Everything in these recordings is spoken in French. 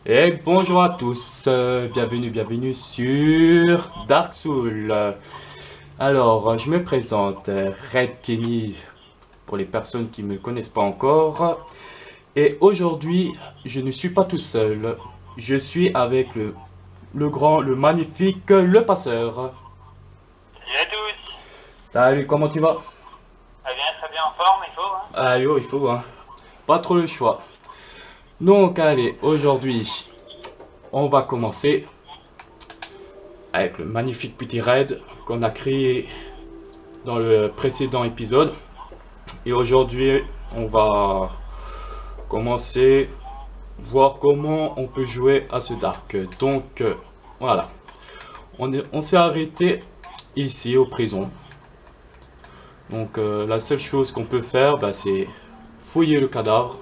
Et bonjour à tous, bienvenue sur Dark Souls. Alors, je me présente, Red Kenny, pour les personnes qui ne me connaissent pas encore. Et aujourd'hui, je ne suis pas tout seul. Je suis avec le grand, le magnifique, le passeur. Salut à tous. Salut, comment tu vas? Très bien en forme, il faut, hein. Ah yo, il faut, hein. Pas trop le choix. Donc, allez, aujourd'hui, on va commencer avec le magnifique petit raid qu'on a créé dans le précédent épisode. Et aujourd'hui, on va commencer voir comment on peut jouer à ce dark. Donc, voilà. On s'est arrêté ici aux prisons. Donc, la seule chose qu'on peut faire, bah, c'est fouiller le cadavre.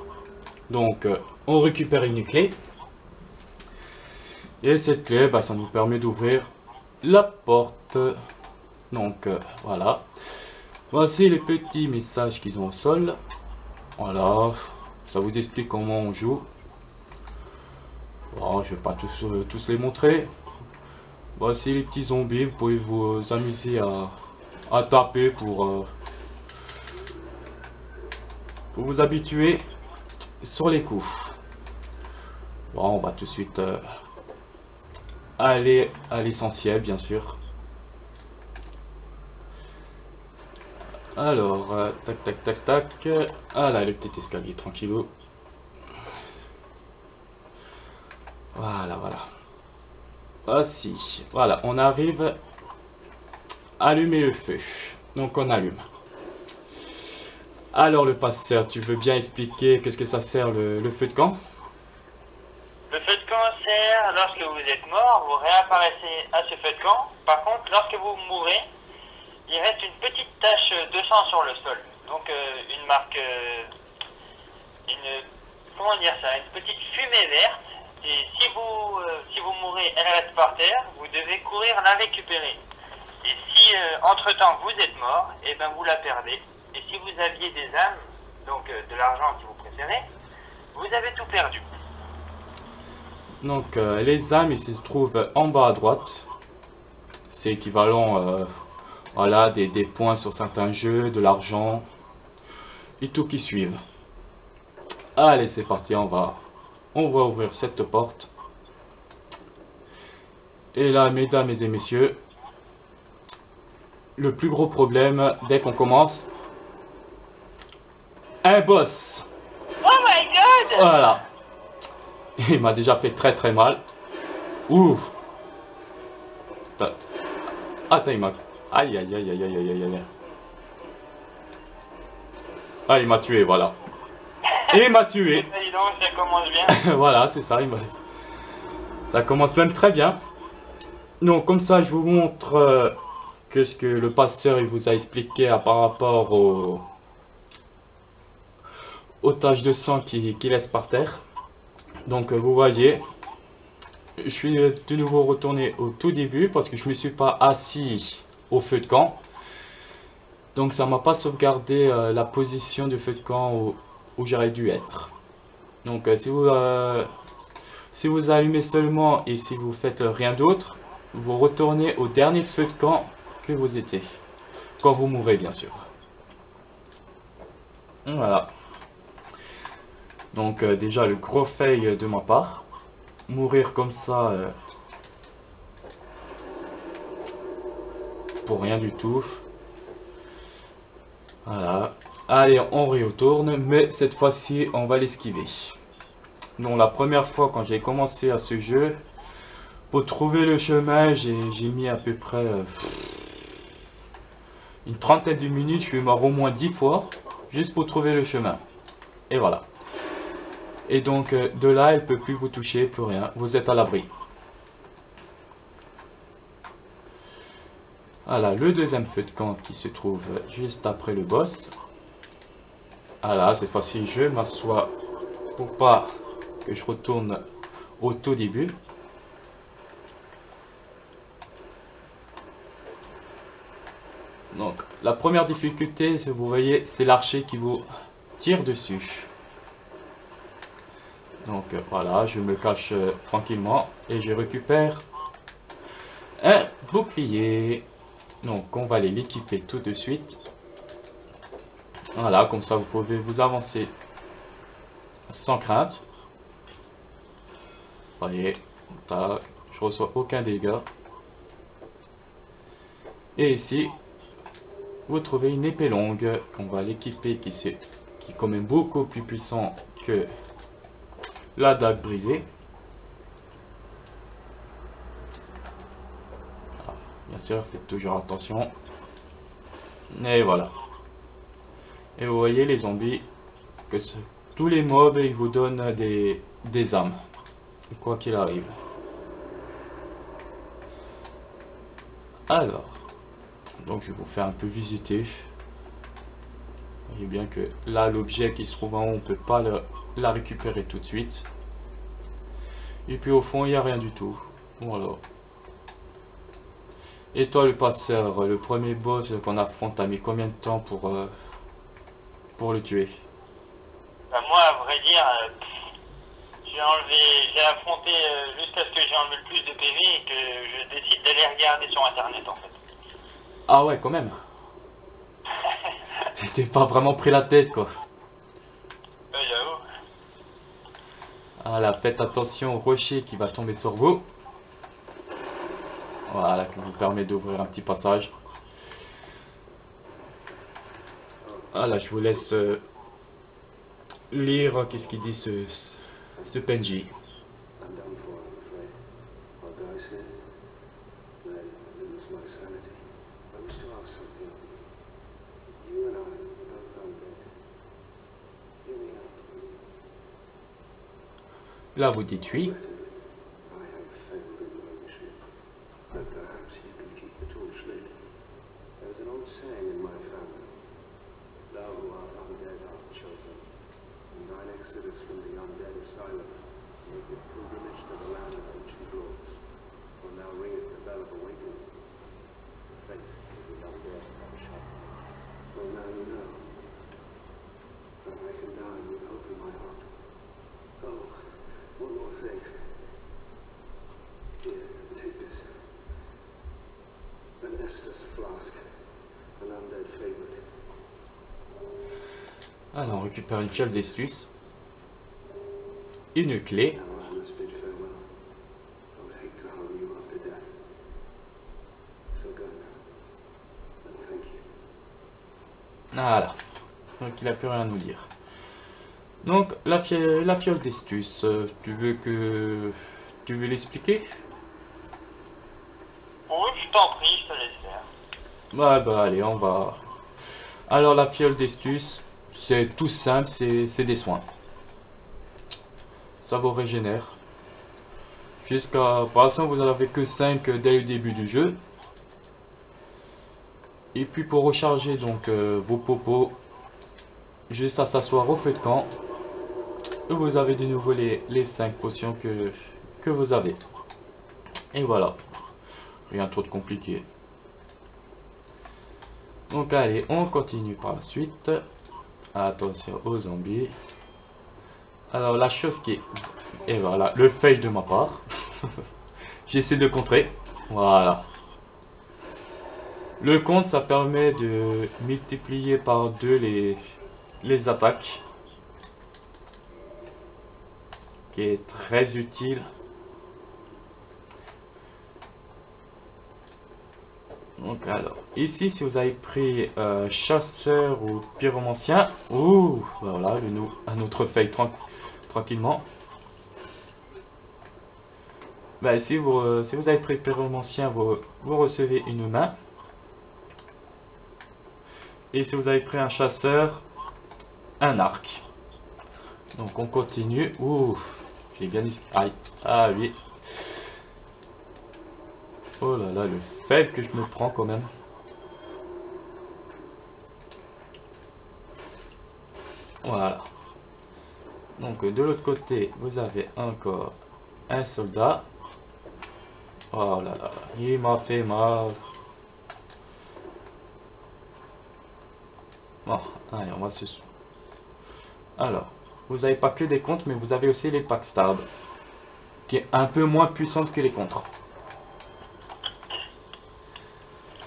Donc, on récupère une clé. Et cette clé, bah, ça nous permet d'ouvrir la porte. Donc, voilà. Voici les petits messages qu'ils ont au sol. Voilà, ça vous explique comment on joue. Bon, je vais pas tous les montrer. Voici les petits zombies, vous pouvez vous amuser à taper pour vous habituer sur les coups. Bon, on va tout de suite aller à l'essentiel, bien sûr. Alors, tac, tac, tac, tac. Ah là, le petit escalier, tranquillou. Voilà. Voici, voilà, on arrive à allumer le feu. Donc, on allume. Alors, le passeur, tu veux bien expliquer qu'est-ce que ça sert le feu de camp? Le feu de camp sert lorsque vous êtes mort, vous réapparaissez à ce feu de camp. Par contre, lorsque vous mourrez, il reste une petite tache de sang sur le sol. Donc une marque, comment dire ça, une petite fumée verte. Et si vous mourrez, elle reste par terre, vous devez courir la récupérer. Et si entre-temps vous êtes mort, et ben vous la perdez. Et si vous aviez des âmes, donc de l'argent si vous préférez, vous avez tout perdu. Donc, les âmes, ils se trouvent en bas à droite. C'est équivalent, voilà, des points sur certains jeux, de l'argent et tout qui suivent. Allez, c'est parti, on va ouvrir cette porte. Et là, mesdames et messieurs, le plus gros problème, dès qu'on commence, un boss. Oh my god! Voilà. Il m'a déjà fait très mal. Ouh. Attends, il m'a... Aïe. Ah, il m'a tué, voilà. Il m'a tué. Dis donc, ça commence bien. Voilà, c'est ça. Ça commence même très bien. Donc, comme ça, je vous montre ce que le passeur il vous a expliqué par rapport aux taches de sang qu'il laisse par terre. Donc, vous voyez, je suis de nouveau retourné au tout début parce que je ne me suis pas assis au feu de camp. Donc, ça m'a pas sauvegardé la position du feu de camp où j'aurais dû être. Donc, si vous allumez seulement et si vous faites rien d'autre, vous retournez au dernier feu de camp que vous étiez. Quand vous mourrez, bien sûr. Voilà. Donc, déjà, le gros fail de ma part. Mourir comme ça, pour rien du tout. Voilà. Allez, on retourne, mais cette fois-ci, on va l'esquiver. Donc, la première fois, quand j'ai commencé à ce jeu, pour trouver le chemin, j'ai mis à peu près une trentaine de minutes. Je suis mort au moins 10 fois, juste pour trouver le chemin. Et voilà. Et donc, de là, elle ne peut plus vous toucher, plus rien. Vous êtes à l'abri. Voilà, le deuxième feu de camp qui se trouve juste après le boss. Voilà, cette fois-ci, je m'assois pour pas que je retourne au tout début. Donc, la première difficulté, vous voyez, c'est l'archer qui vous tire dessus. Donc voilà, je me cache tranquillement et je récupère un bouclier. Donc on va aller l'équiper tout de suite. Voilà, comme ça vous pouvez vous avancer sans crainte. Voyez, tac, je reçois aucun dégât. Et ici, vous trouvez une épée longue qu'on va l'équiper qui est quand même beaucoup plus puissant que la dague brisée. Alors, bien sûr, faites toujours attention. Et voilà. Et vous voyez les zombies, tous les mobs ils vous donnent des âmes, quoi qu'il arrive. Alors, donc je vais vous faire un peu visiter. Vous voyez bien que là l'objet qui se trouve en haut, on ne peut pas la récupérer tout de suite. Et puis au fond il n'y a rien du tout. Voilà. Et toi le passeur, le premier boss qu'on affronte, t'as mis combien de temps pour le tuer? Bah moi, à vrai dire, j'ai affronté jusqu'à ce que j'ai enlevé le plus de PV et que je décide d'aller regarder sur internet en fait. Ah ouais, quand même. T'étais pas vraiment pris la tête quoi. J'avoue. Voilà, faites attention au rocher qui va tomber sur vous. Voilà, qui vous permet d'ouvrir un petit passage. Voilà, je vous laisse lire qu'est-ce qu'il dit ce PNJ. Là, vous dites oui. Alors, on récupère une fiole d'estus, une clé. Voilà. Donc il n'a plus rien à nous dire. Donc la fiole d'estus, tu veux l'expliquer? Oui, je t'en prie, je te laisse faire. Bah allez, on va. Alors la fiole d'estus, c'est tout simple, c'est des soins. Ça vous régénère. Pour l'instant vous n'en avez que 5 dès le début du jeu. Et puis pour recharger donc vos popos, juste à s'asseoir au feu de camp, vous avez de nouveau les 5 potions que vous avez. Et voilà, rien trop de compliqué. Donc allez, on continue par la suite. Attention aux zombies. Alors la chose qui est... Et voilà, le fail de ma part. J'essaie de contrer. Voilà. Le compte, ça permet de multiplier par 2 les attaques. Qui est très utile. Donc alors, ici si vous avez pris chasseur ou pyromancien, ouh, voilà, un autre fail tranquillement. Bah, si vous avez pris pyromancien, vous recevez une main. Et si vous avez pris un chasseur, un arc. Donc on continue. Ouh, j'ai bien dit. Aïe, ah oui. Oh là là, le fail que je me prends quand même. Voilà. Donc de l'autre côté, vous avez encore un soldat. Oh là là, il m'a fait mal. Bon, allez, on va se... Alors, vous n'avez pas que des contres, mais vous avez aussi les backstab, qui est un peu moins puissante que les contres.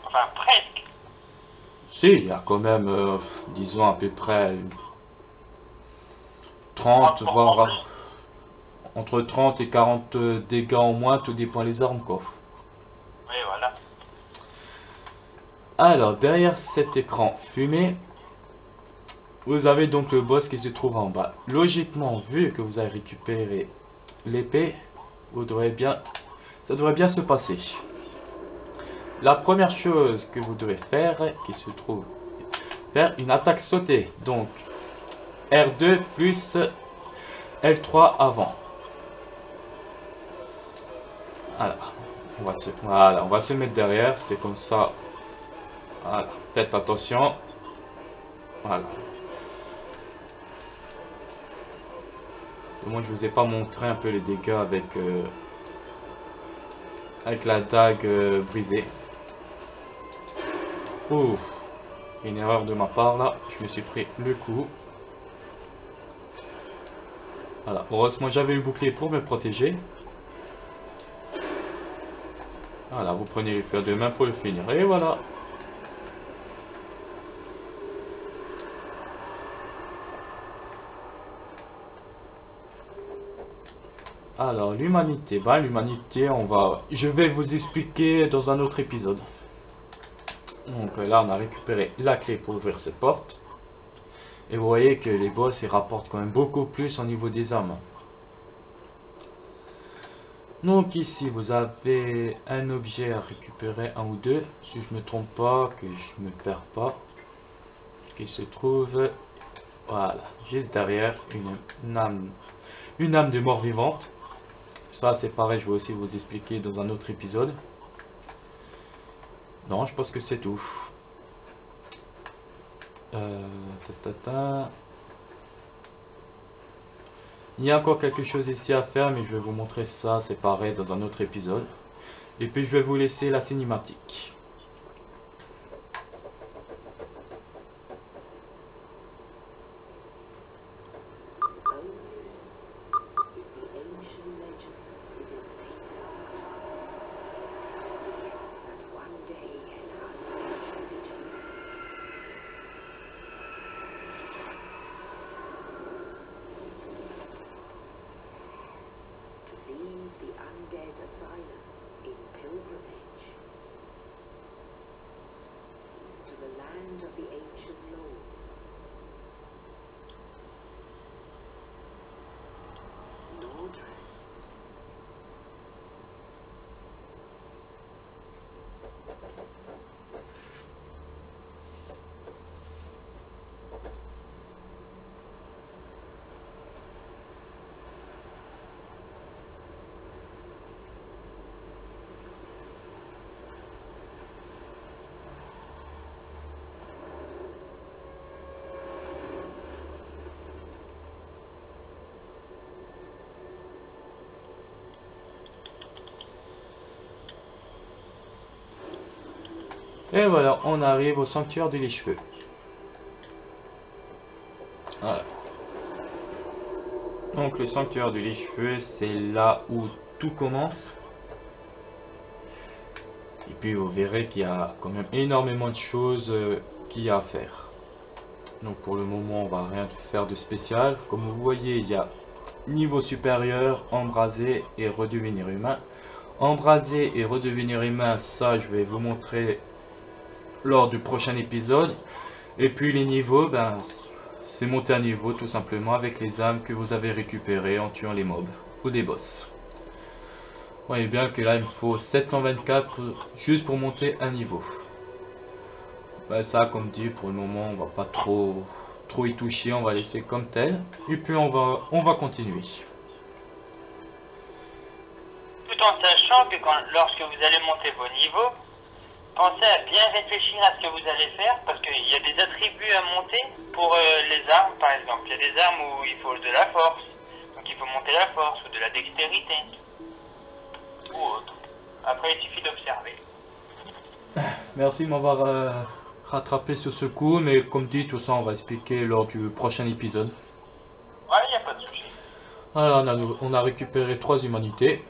Enfin, presque. Si, il y a quand même, disons à peu près 30, voire entre 30 et 40 dégâts en moins, tout dépend les armes quoi. Oui, voilà. Alors, derrière cet écran fumé, vous avez donc le boss qui se trouve en bas. Logiquement, vu que vous avez récupéré l'épée, ça devrait bien se passer. La première chose que vous devez faire, qui se trouve, faire une attaque sautée. Donc, R2 plus L3 avant. Voilà, on va se mettre derrière, c'est comme ça. Voilà, faites attention. Voilà. Moi, je vous ai pas montré un peu les dégâts avec la dague brisée. Ouf, une erreur de ma part là, je me suis pris le coup. Voilà, heureusement j'avais le bouclier pour me protéger. Voilà, vous prenez les pierres de main pour le finir. Et voilà. Alors, l'humanité. Bah, l'humanité, je vais vous expliquer dans un autre épisode. Donc là, on a récupéré la clé pour ouvrir cette porte. Et vous voyez que les boss, ils rapportent quand même beaucoup plus au niveau des armes. Donc ici vous avez un objet à récupérer, un ou deux, si je me trompe pas, que je me perds pas, qui se trouve, voilà, juste derrière une âme de mort vivante. Ça c'est pareil, je vais aussi vous expliquer dans un autre épisode. Non, je pense que c'est tout. Il y a encore quelque chose ici à faire, mais je vais vous montrer ça séparé dans un autre épisode. Et puis je vais vous laisser la cinématique. Et voilà, on arrive au sanctuaire de l'écheveux. Voilà. Donc le sanctuaire de l'écheveux, c'est là où tout commence. Et puis vous verrez qu'il y a quand même énormément de choses qu'il y a à faire. Donc pour le moment, on va rien faire de spécial. Comme vous voyez, il y a niveau supérieur, embraser et redevenir humain. Embraser et redevenir humain, ça je vais vous montrer lors du prochain épisode. Et puis les niveaux, ben c'est monter à niveau tout simplement avec les âmes que vous avez récupérées en tuant les mobs ou des boss. Vous voyez bien que là il me faut 724 juste pour monter un niveau. Ben, ça comme dit, pour le moment on va pas trop y toucher, on va laisser comme tel. Et puis on va continuer. Tout en sachant que lorsque vous allez monter vos niveaux, pensez à bien réfléchir à ce que vous allez faire, parce qu'il y a des attributs à monter pour les armes par exemple. Il y a des armes où il faut de la force, donc il faut monter la force, ou de la dextérité, ou autre. Après il suffit d'observer. Merci de m'avoir rattrapé sur ce coup, mais comme dit, tout ça on va expliquer lors du prochain épisode. Ouais, il n'y a pas de souci. Alors on a récupéré 3 humanités.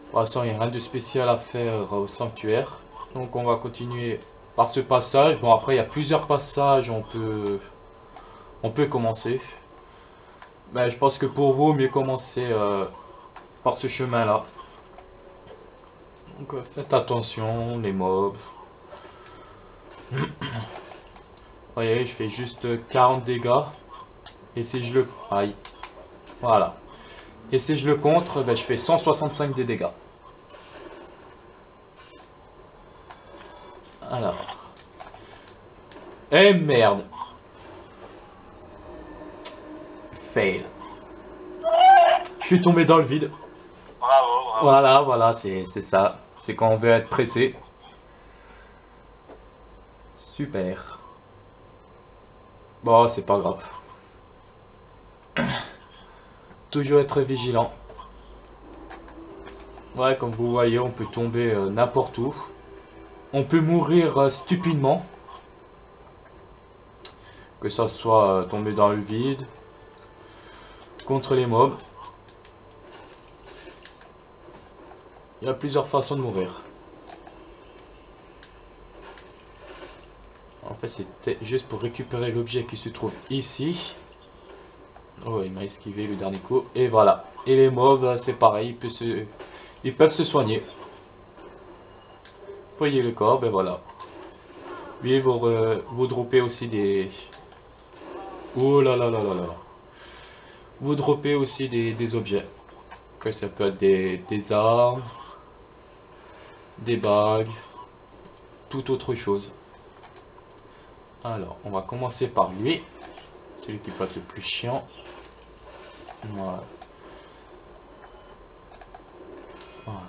Pour l'instant, il n'y a rien de spécial à faire au sanctuaire. Donc on va continuer par ce passage. Bon, après il y a plusieurs passages, on peut commencer. Mais je pense que pour vous, mieux commencer par ce chemin-là. Donc faites attention, les mobs. Vous voyez, je fais juste 40 dégâts. Et si je le... Aïe. Voilà. Et si je le contre, ben, je fais 165 de dégâts. Alors. Eh merde. Fail. Je suis tombé dans le vide. Bravo, bravo. Voilà, c'est ça. C'est quand on veut être pressé. Super. Bon, c'est pas grave. Toujours être vigilant. Ouais, comme vous voyez, on peut tomber n'importe où. On peut mourir stupidement. Que ça soit tomber dans le vide. Contre les mobs. Il y a plusieurs façons de mourir. En fait, c'était juste pour récupérer l'objet qui se trouve ici. Oh, il m'a esquivé le dernier coup. Et voilà. Et les mobs, c'est pareil. Ils peuvent se soigner. Voyez le corps, ben voilà. Lui, vous droppez aussi des... Oh là là là là là. Vous droppez aussi des objets. Que ça peut être des armes. Des bagues. Toute autre chose. Alors, on va commencer par lui. C'est lui qui peut être le plus chiant. Voilà. Voilà.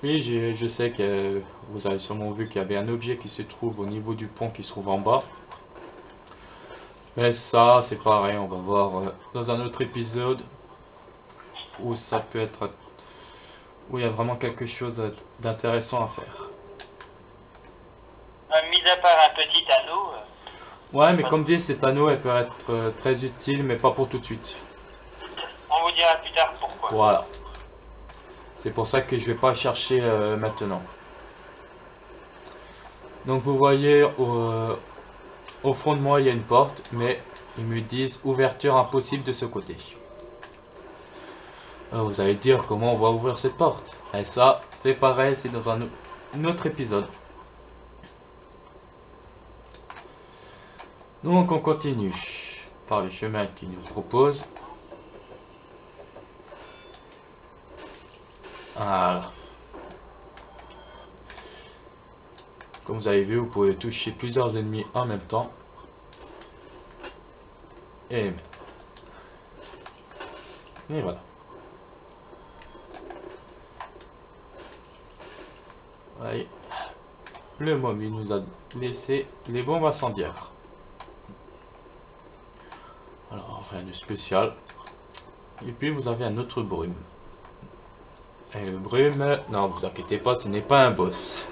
Oui, je sais que vous avez sûrement vu qu'il y avait un objet qui se trouve au niveau du pont qui se trouve en bas. Mais ça, c'est pareil, on va voir dans un autre épisode où ça peut être... où il y a vraiment quelque chose d'intéressant à faire. Mis à part un petit anneau. Ouais, mais comme dit, cet anneau, elle peut être très utile, mais pas pour tout de suite. On vous dira plus tard pourquoi. Voilà. C'est pour ça que je vais pas chercher maintenant. Donc vous voyez, au fond de moi, il y a une porte, mais ils me disent ouverture impossible de ce côté. Alors, vous allez dire comment on va ouvrir cette porte. Et ça, c'est pareil, c'est dans un autre épisode. Donc on continue par les chemins qu'ils nous proposent. Voilà. Comme vous avez vu, vous pouvez toucher plusieurs ennemis en même temps. Et voilà. Voyez. Le mob, il nous a laissé les bombes incendiaires. Alors, rien de spécial. Et puis, vous avez un autre brume. Et le brume, non, vous inquiétez pas, ce n'est pas un boss.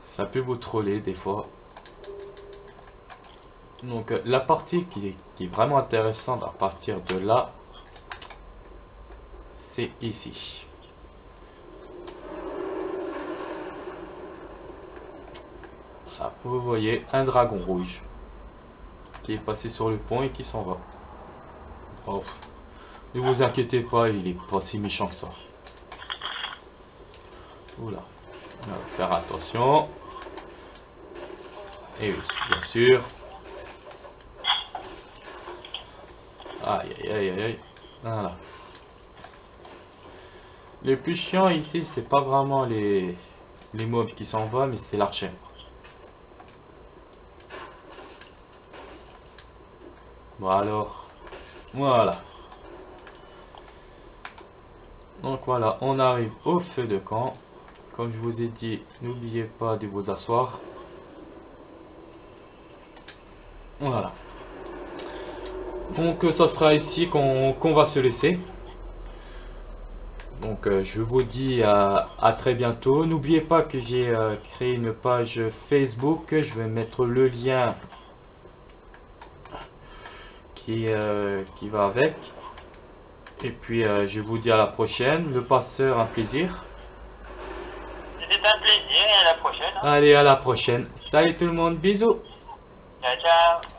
Ça peut vous troller des fois. Donc, la partie qui est vraiment intéressante à partir de là, c'est ici. Là, vous voyez un dragon rouge qui est passé sur le pont et qui s'en va. Oh. Ne vous inquiétez pas, il est pas si méchant que ça. Oula, on va faire attention. Et oui, bien sûr. Aïe aïe aïe aïe aïe. Voilà. Le plus chiant ici, c'est pas vraiment les mobs qui s'en vont, mais c'est l'archer. Bon alors, voilà. Donc voilà, on arrive au feu de camp. Comme je vous ai dit, n'oubliez pas de vous asseoir. Voilà. Donc ça sera ici qu'on va se laisser. Donc je vous dis à très bientôt. N'oubliez pas que j'ai créé une page Facebook. Je vais mettre le lien qui va avec. Et puis je vous dis à la prochaine. Le passeur, un plaisir. C'était un plaisir et à la prochaine. Allez, à la prochaine. Salut tout le monde, bisous. Ciao, ciao.